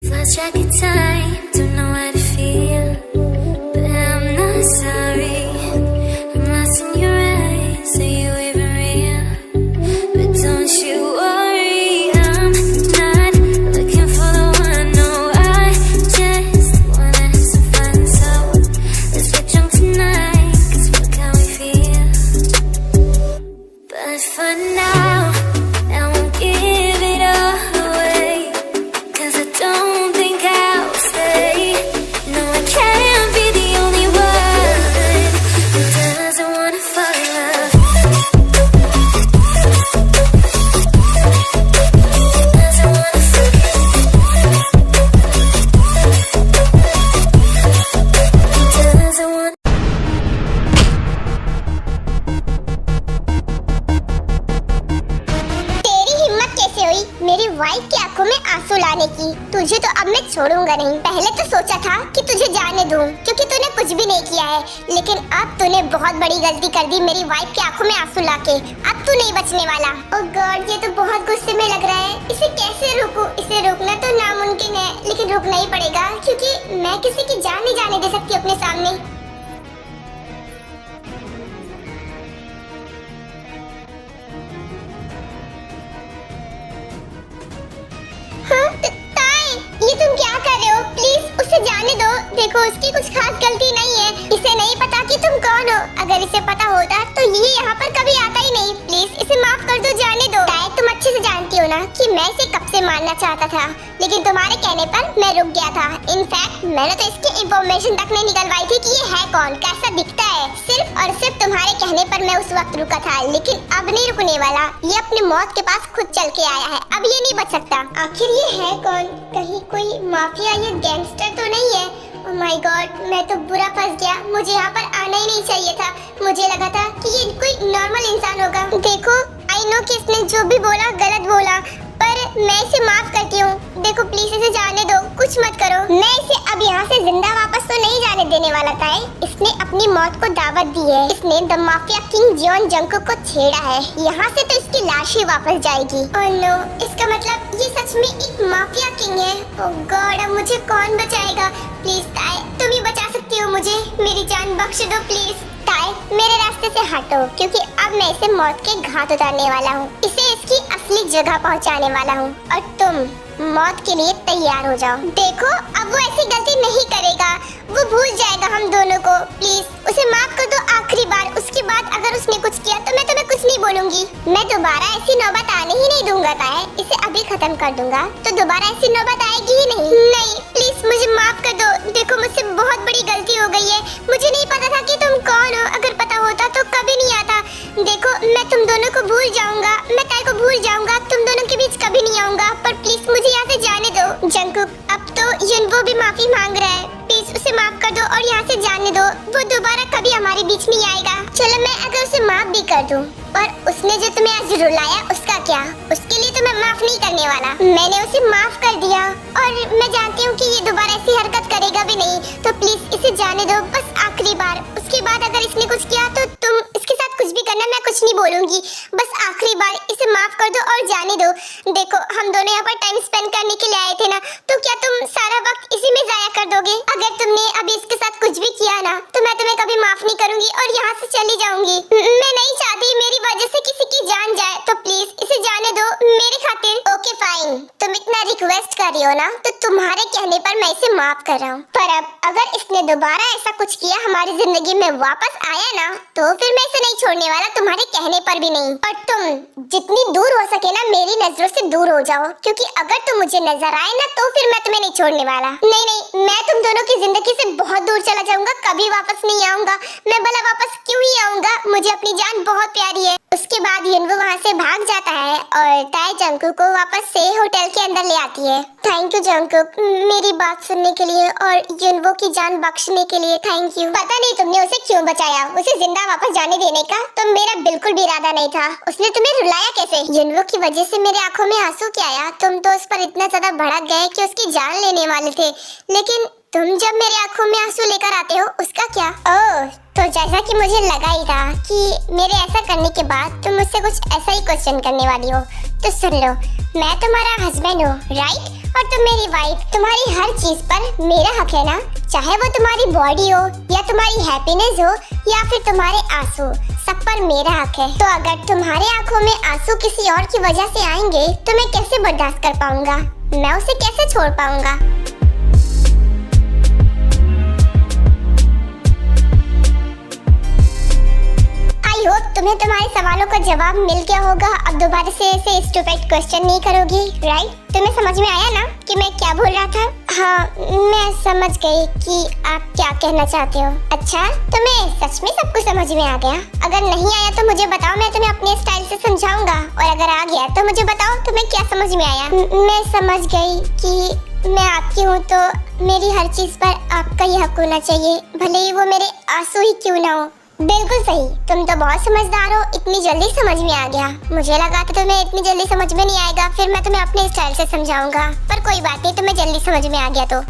Lost track of time, don't know how to feel, but I'm not sorry. I'm lost in your eyes, are you even real? But don't you worry, I'm not looking for the one. No, I just wanna have some fun. So let's get drunk tonight, 'cause look how we feel. But for now, I won't give it all away, 'cause I don't think I'll stay. No, I can't be the only one who doesn't wanna fall in love. Doesn't wanna fall in love. Doesn't wanna. तेरी हिम्मत कैसे हुई मेरी wife की आंखों में आंसू लाने की? तुझे तो अब मैं छोड़ूंगा नहीं। पहले तो सोचा था कि तुझे जाने दूं, क्योंकि तूने कुछ भी नहीं किया है, लेकिन अब तूने बहुत बड़ी गलती कर दी मेरी वाइफ की आंखों में आंसू लाके। अब तू नहीं बचने वाला। ओह गॉड, ये तो बहुत गुस्से में लग रहा है। इसे कैसे रोकूं? इसे रोकना तो नामुमकिन है, लेकिन रोकना ही पड़ेगा, क्योंकि मैं किसी की जान नहीं जाने दे सकती अपने सामने। हाँ, ताई, ये तुम क्या कर रहे हो? प्लीज उसे जाने दो। देखो, उसकी कुछ खास गलती नहीं है। इसे नहीं पता कि तुम कौन हो। अगर इसे पता होता तो ये यहाँ पर कभी आता ही नहीं। प्लीज इसे माफ कर दो, जाने दो। ताई, तुम अच्छे से जानती हो ना कि मैं इसे कब से मारना चाहता था, लेकिन तुम्हारे कहने पर मैं रुक गया था। इनफैक्ट मैंने तो इसकी इंफॉर्मेशन तक नहीं निकलवाई थी कि ये है कौन, कैसा दिखता है। सिर्फ और सिर्फ तुम्हारे कहने पर मैं उस वक्त रुका था, लेकिन अब नहीं रुकने वाला। ये अपनी मौत के पास खुद चल के आया है, अब ये नहीं बच सकता। आखिर ये है कौन? कहीं कोई माफिया या गैंगस्टर तो नहीं है? ओह माय गॉड, मैं तो बुरा फंस गया। मुझे यहाँ पर आना ही नहीं चाहिए था। मुझे लगा था कि ये कोई नॉर्मल इंसान होगा। देखो, आई नो कि इसने जो भी बोला गलत बोला, पर मैं इसे माफ करती हूँ। देखो प्लीज इसे जाने दो, कुछ मत करो। मैं इसे अब यहाँ से जिंदा वापस तो नहीं जाने देने वाला था। इसने अपनी मौत को दावत दी है। इसने the mafia king Jeon Jungkook को छेड़ा है। यहाँ से तो इसकी लाश ही वापस जाएगी। ओह नो, इसका मतलब ये सच में एक माफिया किंग है। ओह गॉड, अब मुझे कौन बचाएगा? प्लीज ताई, तुम ही बचा सकती हो मुझे। मेरी जान बख्श दो प्लीज। ताई, मेरे रास्ते से हटो, क्योंकि अब मैं इसे मौत के घाट उतारने वाला हूँ। इसे इसकी असली जगह पहुँचाने वाला हूँ, और तुम मौत के लिए तैयार हो जाओ। देखो, अब वो ऐसी गलती नहीं करेगा। वो भूल जाएगा हम दोनों को। प्लीज उसे माफ कर दो आखिरी बार। उसके बाद अगर उसने कुछ किया तो मैं तुम्हें कुछ नहीं बोलूंगी। मैं दोबारा ऐसी नौबत आने ही नहीं दूंगा ताई। इसे अभी खत्म कर दूंगा तो दोबारा ऐसी नौबत आएगी ही नहीं। नहीं, प्लीज मुझे माफ कर दो। देखो, मुझसे बहुत बड़ी गलती हो गई है। मुझे नहीं पता था कि तुम कौन हो। अगर पता होता तो कभी नहीं आता। देखो, मैं तुम दोनों को भूल जाऊंगा। मैं ताई को भूल जाऊंगा। तुम दोनों के बीच कभी नहीं आऊंगा। पर प्लीज मुझे यहाँ से जाने दो। जंगकुक, अब तो युनवो भी माफी मांग रहा है। प्लीज उसे माफ कर दो और यहाँ से जाने दो। वो दोबारा कभी हमारे बीच नहीं आएगा। चलो, मैं अगर उसे माफ भी कर दूं, पर उसने जो तुम्हें आज रुलाया उसका क्या? उसके लिए तो मैं माफ नहीं करने वाला। मैंने उसे माफ कर दिया, और मैं जानती हूँ कि ये दोबारा ऐसी हरकत करेगा भी नहीं। तो प्लीज इसे जाने दो, बस आखिरी बार। उसके बाद अगर इसने कुछ किया तो तुम इसके साथ कुछ भी करना, मैं कुछ नहीं बोलूंगी। बस आखिरी बार इसे माफ कर दो और जाने दो। देखो, हम दोनों यहाँ पर टाइम स्पेंड करने के लिए आए थे ना, तो क्या तुम सारा वक्त इसी में जाया कर दोगे? अगर तुमने अभी इसके साथ कुछ भी किया ना, तो मैं तुम्हें कभी माफ नहीं करूंगी और यहाँ से चली जाऊंगी। मैं नहीं चाहती मेरी वजह से किसी की जान जाए, तो प्लीज इसे जाने दो मेरी खातिर। ओके फाइन, तुम इतना रिक्वेस्ट कर रही हो ना, तो तुम्हारे कहने पर मैं इसे माफ कर रहा हूँ। पर अब अगर इसने दोबारा ऐसा कुछ किया, हमारी जिंदगी में वापस आया ना, तो फिर मैं इसे नहीं छोड़ने वाला, तुम्हारे कहने पर भी नहीं। और तुम जितनी दूर हो सके ना मेरी नजरों से दूर हो जाओ, क्योंकि अगर तुम मुझे नजर आए ना, तो फिर मैं तुम्हें नहीं छोड़ने वाला। नहीं नहीं, मैं तुम दोनों की जिंदगी से बहुत दूर चला जाऊंगा, कभी वापस नहीं आऊंगा। मैं भला वापस क्यों ही आऊंगा? मुझे अपनी जान बहुत प्यारी है। उसके बाद युनवो वहाँ से भाग जाता है और ताई जंगकुक को वापस से होटल के अंदर ले आती है। थैंक यू जंगकुक, मेरी बात सुनने के लिए और युनवो की जान बख्शने के लिए थैंक यू। पता नहीं तुमने उसे क्यों बचाया, उसे जिंदा वापस जाने देने का तो मेरा बिल्कुल भी इरादा नहीं था। उसने तुम्हें रुलाया कैसे? युनवो की वजह से मेरे आंखों में आंसू क्या आया। तुम तो उस पर इतना ज्यादा भड़क गए कि उसकी जान लेने वाले थे, लेकिन तुम जब मेरी आंखों में आंसू लेकर आते हो उसका क्या? ओह, तो जैसा कि मुझे लगा ही था कि मेरे ऐसा करने के बाद तुम मुझसे कुछ ऐसा ही क्वेश्चन करने वाली हो, तो सुन लो, मैं तुम्हारा हस्बैंड हूँ, राइट? और तुम मेरी वाइफ। तुम्हारी हर चीज पर मेरा हक है ना, चाहे वो तुम्हारी बॉडी हो या तुम्हारी हैप्पीनेस हो या फिर तुम्हारे आंसू, सब पर मेरा हक है। तो अगर तुम्हारे आंखों में आंसू किसी और की वजह से आएंगे तो मैं कैसे बर्दाश्त कर पाऊंगा? मैं उसे कैसे छोड़ पाऊंगा? आई होप तुम्हें तुम्हारे सवालों का जवाब मिल गया होगा। अब दोबारा से ऐसे स्टूपिड क्वेश्चन नहीं करोगी, राइट? तुम्हें समझ में आया ना कि मैं क्या बोल रहा था? हाँ, मैं समझ गई कि आप क्या कहना चाहते हो। अच्छा, तुम्हें सच में सब कुछ समझ में आ गया? अगर नहीं आया तो मुझे बताओ, मैं तुम्हें अपने स्टाइल से समझाऊंगा। और अगर आ गया तो मुझे बताओ तुम्हें क्या समझ में आया। मैं समझ गई कि मैं आपकी हूँ तो मेरी हर चीज पर आपका ही हक होना चाहिए, भले ही वो मेरे आंसू ही क्यों ना हो। बिल्कुल सही, तुम तो बहुत समझदार हो, इतनी जल्दी समझ में आ गया। मुझे लगा था तुम्हें इतनी जल्दी समझ में नहीं आएगा, फिर मैं तुम्हें अपने स्टाइल से समझाऊंगा, पर कोई बात नहीं, तुम्हें जल्दी समझ में आ गया तो।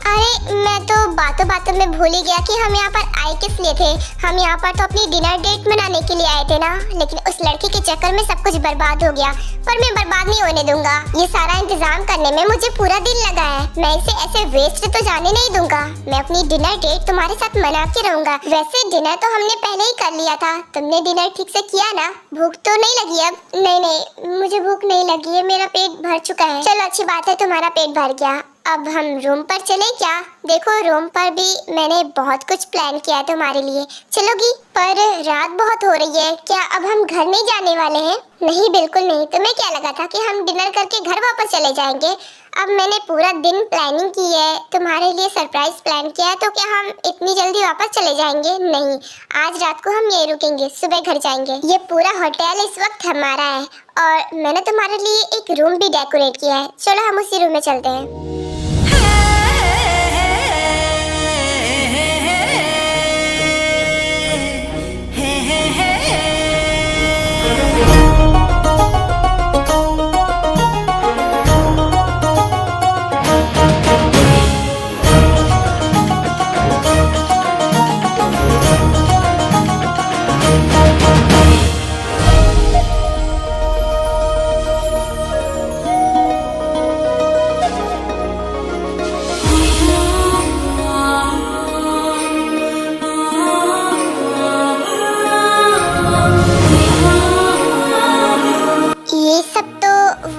अरे मैं तो बातों बातों में भूल ही गया कि हम यहाँ पर आए किस लिए थे। हम यहाँ पर तो अपनी डिनर डेट मनाने के लिए आए थे ना, लेकिन उस लड़की के चक्कर में सब कुछ बर्बाद हो गया। पर मैं बर्बाद नहीं होने दूंगा, ये सारा इंतजाम करने में मुझे पूरा दिन लगा है। मैं इसे ऐसे वेस्ट तो जाने नहीं दूंगा। मैं अपनी डिनर डेट तुम्हारे साथ मना के रहूंगा। वैसे डिनर तो हमने पहले ही कर लिया था, तुमने डिनर ठीक से किया ना? भूख तो नहीं लगी अब? नहीं, मुझे भूख नहीं लगी है, मेरा पेट भर चुका है। चलो अच्छी बात है, तुम्हारा पेट भर गया। अब हम रूम पर चले क्या? देखो रूम पर भी मैंने बहुत कुछ प्लान किया है तुम्हारे लिए, चलोगी? पर रात बहुत हो रही है, क्या अब हम घर नहीं जाने वाले हैं? नहीं, बिल्कुल नहीं। तुम्हें क्या लगा था कि हम डिनर करके घर वापस चले जाएंगे? अब मैंने पूरा दिन प्लानिंग की है, तुम्हारे लिए सरप्राइज प्लान किया है, तो क्या हम इतनी जल्दी वापस चले जाएंगे? नहीं, आज रात को हम यहीं रुकेंगे, सुबह घर जाएंगे। ये पूरा होटल इस वक्त हमारा है और मैंने तुम्हारे लिए एक रूम भी डेकोरेट किया है। चलो हम उसी रूम में चलते हैं।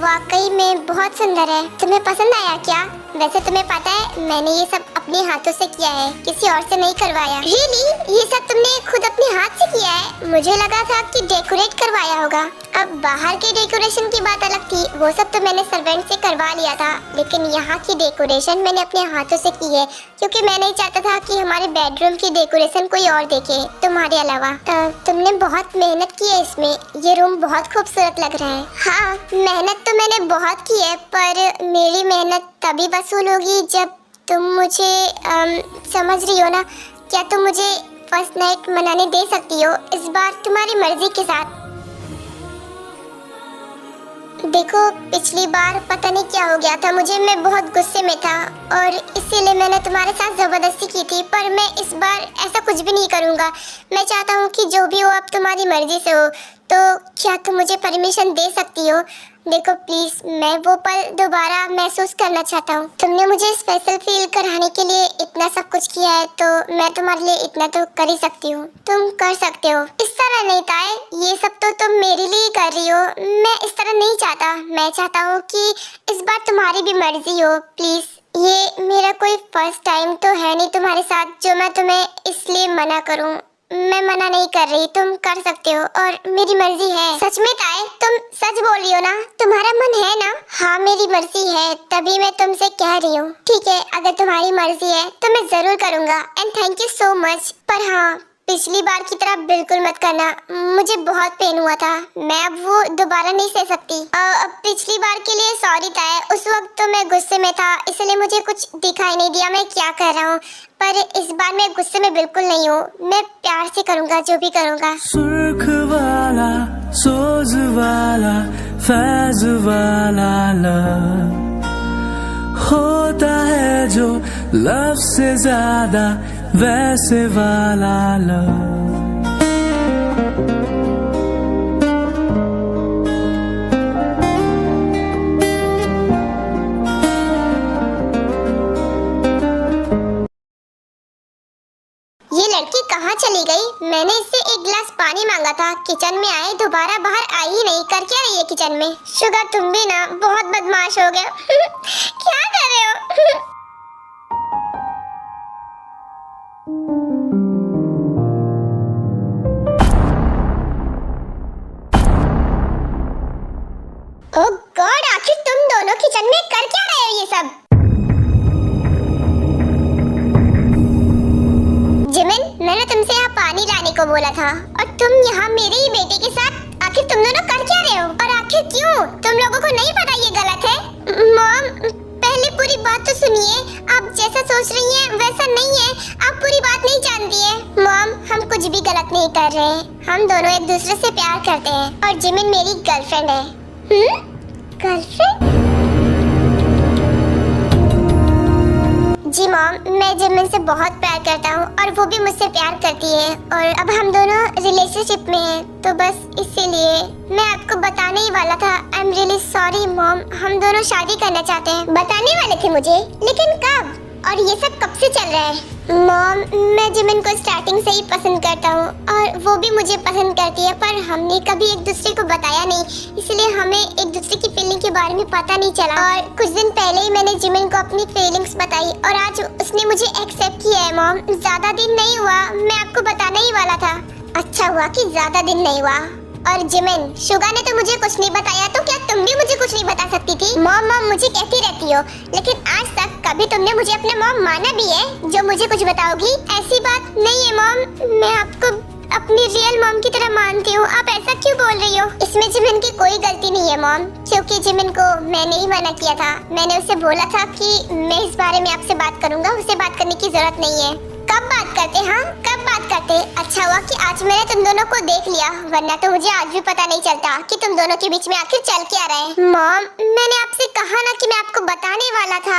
वाकई में बहुत सुंदर है। तुम्हें पसंद आया क्या? वैसे तुम्हें पता है मैंने ये सब अपने हाथों से किया है, किसी और से नहीं करवाया। रियली? ये सब तुमने खुद अपने हाथ से किया है? मुझे लगा था कि डेकोरेट करवाया होगा। अब बाहर के डेकोरेशन की बात अलग थी, वो सब तो मैंने सर्वेंट से करवा लिया था, लेकिन यहाँ की डेकोरेशन मैंने अपने हाथों से की है, क्योंकि मैं नहीं चाहता था कि हमारे बेडरूम की डेकोरेशन कोई और देखे तुम्हारे अलावा। तुमने बहुत मेहनत की है इसमें, ये रूम बहुत खूबसूरत लग रहा है। हाँ, मेहनत तो मैंने बहुत की है, पर मेरी मेहनत तभी वसूल होगी जब तुम मुझे समझ रही हो ना? क्या तुम मुझे फर्स्ट नाइट मनाने दे सकती हो इस बार तुम्हारी मर्जी के साथ? देखो पिछली बार पता नहीं क्या हो गया था मुझे, मैं बहुत गुस्से में था और इसीलिए मैंने तुम्हारे साथ जबरदस्ती की थी, पर मैं इस बार ऐसा कुछ भी नहीं करूँगा। मैं चाहता हूँ कि जो भी हो अब तुम्हारी मर्जी से हो, तो क्या तुम मुझे परमिशन दे सकती हो? देखो प्लीज, मैं वो पल दोबारा महसूस करना चाहता हूँ। तुमने मुझे स्पेशल फील कराने के लिए इतना सब कुछ किया है, तो मैं तुम्हारे लिए इतना तो कर ही सकती हूँ। तुम कर सकते हो। इस तरह नहीं ताए, ये सब तो तुम मेरे लिए कर रही हो, मैं इस तरह नहीं चाहता। मैं चाहता हूँ कि इस बार तुम्हारी भी मर्जी हो। प्लीज, ये मेरा कोई फर्स्ट टाइम तो है नहीं तुम्हारे साथ जो मैं तुम्हें इसलिए मना करूँ। मैं मना नहीं कर रही, तुम कर सकते हो और मेरी मर्जी है। सच में ताए, तुम सच बोल रही हो ना? तुम्हारा मन है ना? हाँ, मेरी मर्जी है, तभी मैं तुमसे कह रही हूँ। ठीक है, अगर तुम्हारी मर्जी है तो मैं जरूर करूँगा and thank you so much. पर हाँ, पिछली बार की तरह बिल्कुल मत करना, मुझे बहुत पेन हुआ था, मैं अब वो दोबारा नहीं सह सकती। अब पिछली बार के लिए सॉरी ताए, उस वक्त तो मैं गुस्से में था इसलिए मुझे कुछ दिखाई नहीं दिया मैं क्या कर रहा हूँ, पर इस बार मैं गुस्से में बिल्कुल नहीं हूँ। मैं प्यार से करूँगा जो भी करूँगा। सुर्ख वाला, सोज वाला, फैज वाला लव, हो जो लव से ज्यादा वैसे वाला लव। ये लड़की कहाँ चली गई? मैंने इससे एक गिलास पानी मांगा था, किचन में आए दोबारा बाहर आई ही नहीं। कर क्या रही है किचन में? शुगर तुम भी ना बहुत बदमाश हो गए क्या कर रहे हो? ओह गॉड, आखिर तुम दोनों किचन में कर क्या रहे हो ये सब? जिमिन, मैंने तुमसे यहाँ पानी लाने को बोला था और तुम यहाँ मेरे ही बेटे के साथ आखिर तुम दोनों कर क्या रहे हो? और आखिर क्यों? तुम लोगों को नहीं पता ये गलत है? मॉम, पहले पूरी बात तो सुनिए। आप जैसा सोच रही हैं वैसा नहीं है। आप पूरी बात नहीं जानती है। मॉम, हम कुछ भी गलत नहीं कर रहे हैं। हम दोनों एक दूसरे से प्यार करते हैं और जिमिन मेरी गर्लफ्रेंड है। गर्लफ्रेंड? जी मॉम, मैं जिमिन से बहुत प्यार करता हूँ और वो भी मुझसे प्यार करती है और अब हम दोनों रिलेशनशिप में हैं, तो बस इसीलिए मैं आपको बताने ही वाला था। I am really sorry mom, हम दोनों शादी करना चाहते हैं। बताने वाले थे मुझे, लेकिन कब? और ये सब कब से चल रहा है? मॉम, मैं जिमिन को स्टार्टिंग से ही पसंद करता हूँ और वो भी मुझे पसंद करती है, पर हमने कभी एक दूसरे को बताया नहीं, इसलिए हमें एक दूसरे की फीलिंग के बारे में पता नहीं चला। और कुछ दिन पहले ही मैंने जिमिन को अपनी फीलिंग्स बताई और आज उसने मुझे एक्सेप्ट किया है। मॉम, ज्यादा दिन नहीं हुआ, मैं आपको बताना ही वाला था। अच्छा हुआ कि ज्यादा दिन नहीं हुआ। और जिमिन, शुगा ने तो मुझे कुछ नहीं बताया, तो क्या तुम भी मुझे कुछ नहीं बता सकती थी? मॉम मॉम मुझे कहती रहती हो, लेकिन आज तक कभी तुमने मुझे अपने मॉम माना भी है जो मुझे कुछ बताओगी? ऐसी बात नहीं है मॉम, मैं आपको अपनी रियल मॉम की तरह मानती हूँ। आप ऐसा क्यों बोल रही हो? इसमें जिमिन की कोई गलती नहीं है मॉम, क्योंकि जिमिन को मैंने ही मना किया था। मैंने उसे बोला था कि मैं इस बारे में आपसे बात करूंगा, उसे बात करने की जरूरत नहीं है। कब बात करते? हाँ, कब बात करते? अच्छा हुआ कि आज मैंने तुम दोनों को देख लिया, वरना तो मुझे आज भी पता नहीं चलता कि तुम दोनों के बीच में आखिर चल क्या रहा है। मॉम, मैंने आपसे कहा ना कि मैं आपको बताने वाला था।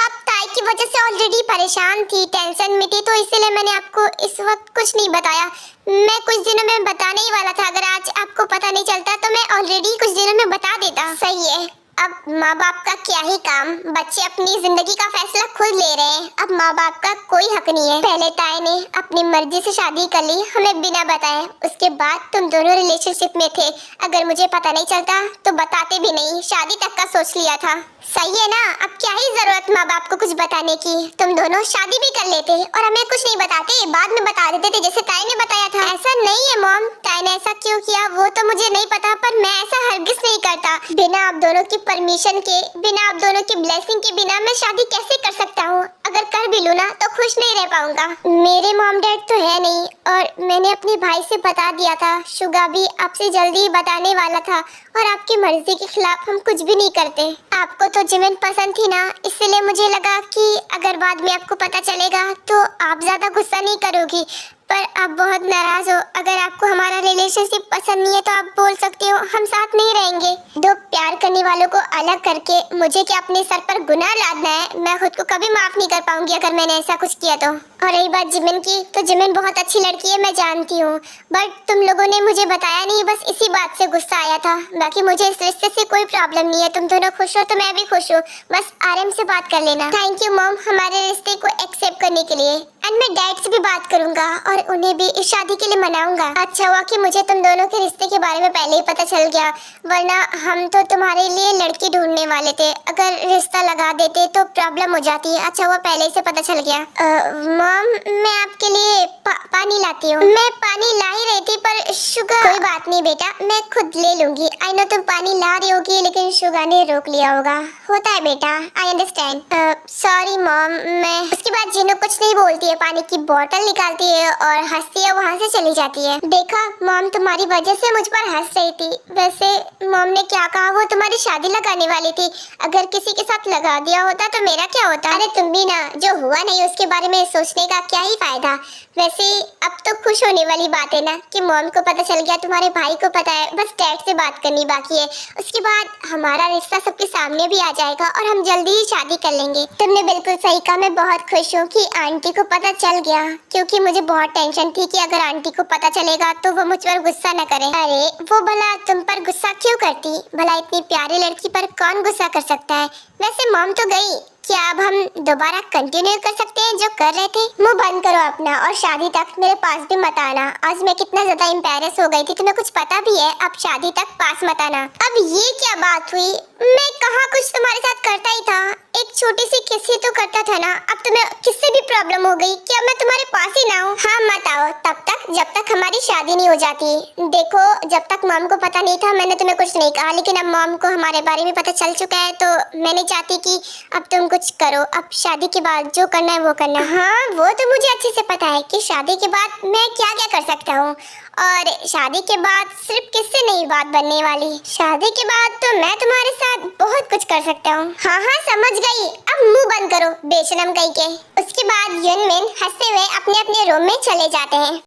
आप ताई की वजह से ऑलरेडी परेशान थी, टेंशन में थी, तो इसलिए मैंने आपको इस वक्त कुछ नहीं बताया। मैं कुछ दिनों में बताने ही वाला था। अगर आज आपको पता नहीं चलता तो मैं ऑलरेडी कुछ दिनों में बता देता। सही है, अब माँ बाप का क्या ही काम, बच्चे अपनी जिंदगी का फैसला खुद ले रहे हैं। अब माँ बाप का कोई हक नहीं है। पहले ताई ने अपनी मर्जी से शादी कर ली, हमें बिना बताए। उसके बाद तुम दोनों रिलेशनशिप में थे, अगर मुझे पता नहीं चलता तो बताते भी नहीं, शादी तक का सोच लिया था। सही है ना? अब क्या ही जरूरत माँ बाप को कुछ बताने की? तुम दोनों शादी भी कर लेते और हमें कुछ नहीं बताते, बाद में बता देते थे जैसे ताई ने बताया था। ऐसा नहीं है मॉम, ताई ने ऐसा क्यों किया वो तो मुझे नहीं पता, पर मैं ऐसा हरगिज नहीं करता। बिना आप दोनों की परमिशन के, बिना आप दोनों की ब्लेसिंग के बिना मैं शादी कैसे कर सकता हूँ? अगर कर भी लूँ ना तो खुश नहीं रह पाऊंगा। मेरे मॉम डैड तो है नहीं और मैंने अपने भाई से बता दिया था। शुगा भी आपसे जल्दी ही बताने वाला था और आपकी मर्जी के खिलाफ हम कुछ भी नहीं करते। आपको तो जिमिन पसंद थी ना, इसलिए मुझे लगा कि अगर बाद में आपको पता चलेगा तो आप ज्यादा गुस्सा नहीं करोगी, पर आप बहुत नाराज हो। अगर आपको हमारा रिलेशनशिप पसंद नहीं है तो आप बोल सकते हो, हम साथ नहीं रहेंगे। दो प्यार करने वालों को अलग करके मुझे क्या अपने सर पर गुनाह लादना है? मैं खुद को कभी माफ नहीं कर पाऊंगी अगर मैंने ऐसा कुछ किया तो। और रही बात जिमिन की, तो जिमिन बहुत अच्छी लड़की है, मैं जानती हूँ, बट तुम लोगों ने मुझे बताया नहीं, बस इसी बात से गुस्सा आया था। बाकी मुझे इस रिश्ते से कोई प्रॉब्लम नहीं है। तुम दोनों खुश हो तो मैं भी खुश हूँ, बस आराम से बात कर लेना। थैंक यू मॉम हमारे रिश्ते को एक्सेप्ट करने के लिए। एंड मैं डैड से भी बात करूंगा और उन्हें भी इस शादी के लिए मनाऊंगा। अच्छा हुआ कि मुझे तुम दोनों के रिश्ते के बारे में पहले ही पता चल गया, वरना हम तो तुम्हारे लिए लड़की ढूंढने वाले थे। अगर रिश्ता लगा देते तो प्रॉब्लम हो जाती। अच्छा हुआ पहले से पता चल गया। मॉम, मैं आपके लिए पानी लाती हूँ। मैं पानी ला ही रही थी, पर शुगा। कोई बात नहीं बेटा, मैं खुद ले लूंगी। आई नो तुम पानी ला रही होगी, लेकिन शुगा ने रोक लिया होगा। होता है बेटा, आई अंडरस्टैंड। Sorry mom. मैं उसके बाद जिन्हों कुछ नहीं बोलती है, पानी की बोतल निकालती है और हंसती है, वहाँ से चली जाती है। देखा मॉम तुम्हारी वजह से मुझ पर हंस रही थी। वैसे मॉम ने क्या कहा, वो तुम्हारी शादी लगाने वाली थी। अगर किसी के साथ लगा दिया होता तो मेरा क्या होता। अरे तुम भी ना, जो हुआ नहीं उसके बारे में सोचने का क्या ही फायदा। वैसे अब तो खुश होने वाली बात है ना कि मॉम को पता चल गया, तुम्हारे भाई को पता है, बस डैड से बात करनी बाकी है। उसके बाद हमारा रिश्ता सबके सामने भी आ जाएगा और हम जल्दी ही शादी कर लेंगे। तुमने बिल्कुल सही कहा, मैं बहुत खुश हूँ कि आंटी को पता चल गया, क्योंकि मुझे बहुत टेंशन थी कि अगर आंटी को पता चलेगा तो वो मुझ पर गुस्सा न करे। अरे वो भला तुम पर गुस्सा क्यों करती, भला इतनी प्यारी लड़की पर कौन गुस्सा कर सकता है। वैसे मॉम तो गई, क्या अब हम दोबारा कंटिन्यू कर सकते हैं जो कर रहे थे। मुंह बंद करो अपना और शादी तक मेरे पास भी मत आना। आज मैं कितना ज्यादा एम्बैरेस हो गई थी, तुम्हें कुछ पता भी है। अब शादी तक पास मत आना। अब ये क्या बात हुई, मैं कहाँ कुछ तुम्हारे साथ करता ही था, एक छोटी सी किस ही तो करता था ना। अब तुम्हें किससे भी प्रॉब्लम हो गई, क्या मैं तुम्हारे पास ही ना हूँ। हाँ मत आओ तब तक जब तक हमारी शादी नहीं हो जाती। देखो जब तक मॉम को पता नहीं था मैंने तुम्हें कुछ नहीं कहा, लेकिन अब मॉम को हमारे बारे में पता चल चुका है तो मैं नहीं चाहती कि अब तुम कुछ करो। अब शादी के बाद जो करना है वो करना। हाँ वो तो मुझे अच्छे से पता है कि शादी के बाद मैं क्या क्या कर सकता हूँ, और शादी के बाद सिर्फ किससे नहीं बात बनने वाली। शादी के बाद तो मैं तुम्हारे साथ बहुत कुछ कर सकता हूँ। हाँ हाँ समझ गई, अब मुंह बंद करो बेशरम कहीं के। उसके बाद युनमिन हंसते हुए अपने अपने रूम में चले जाते हैं।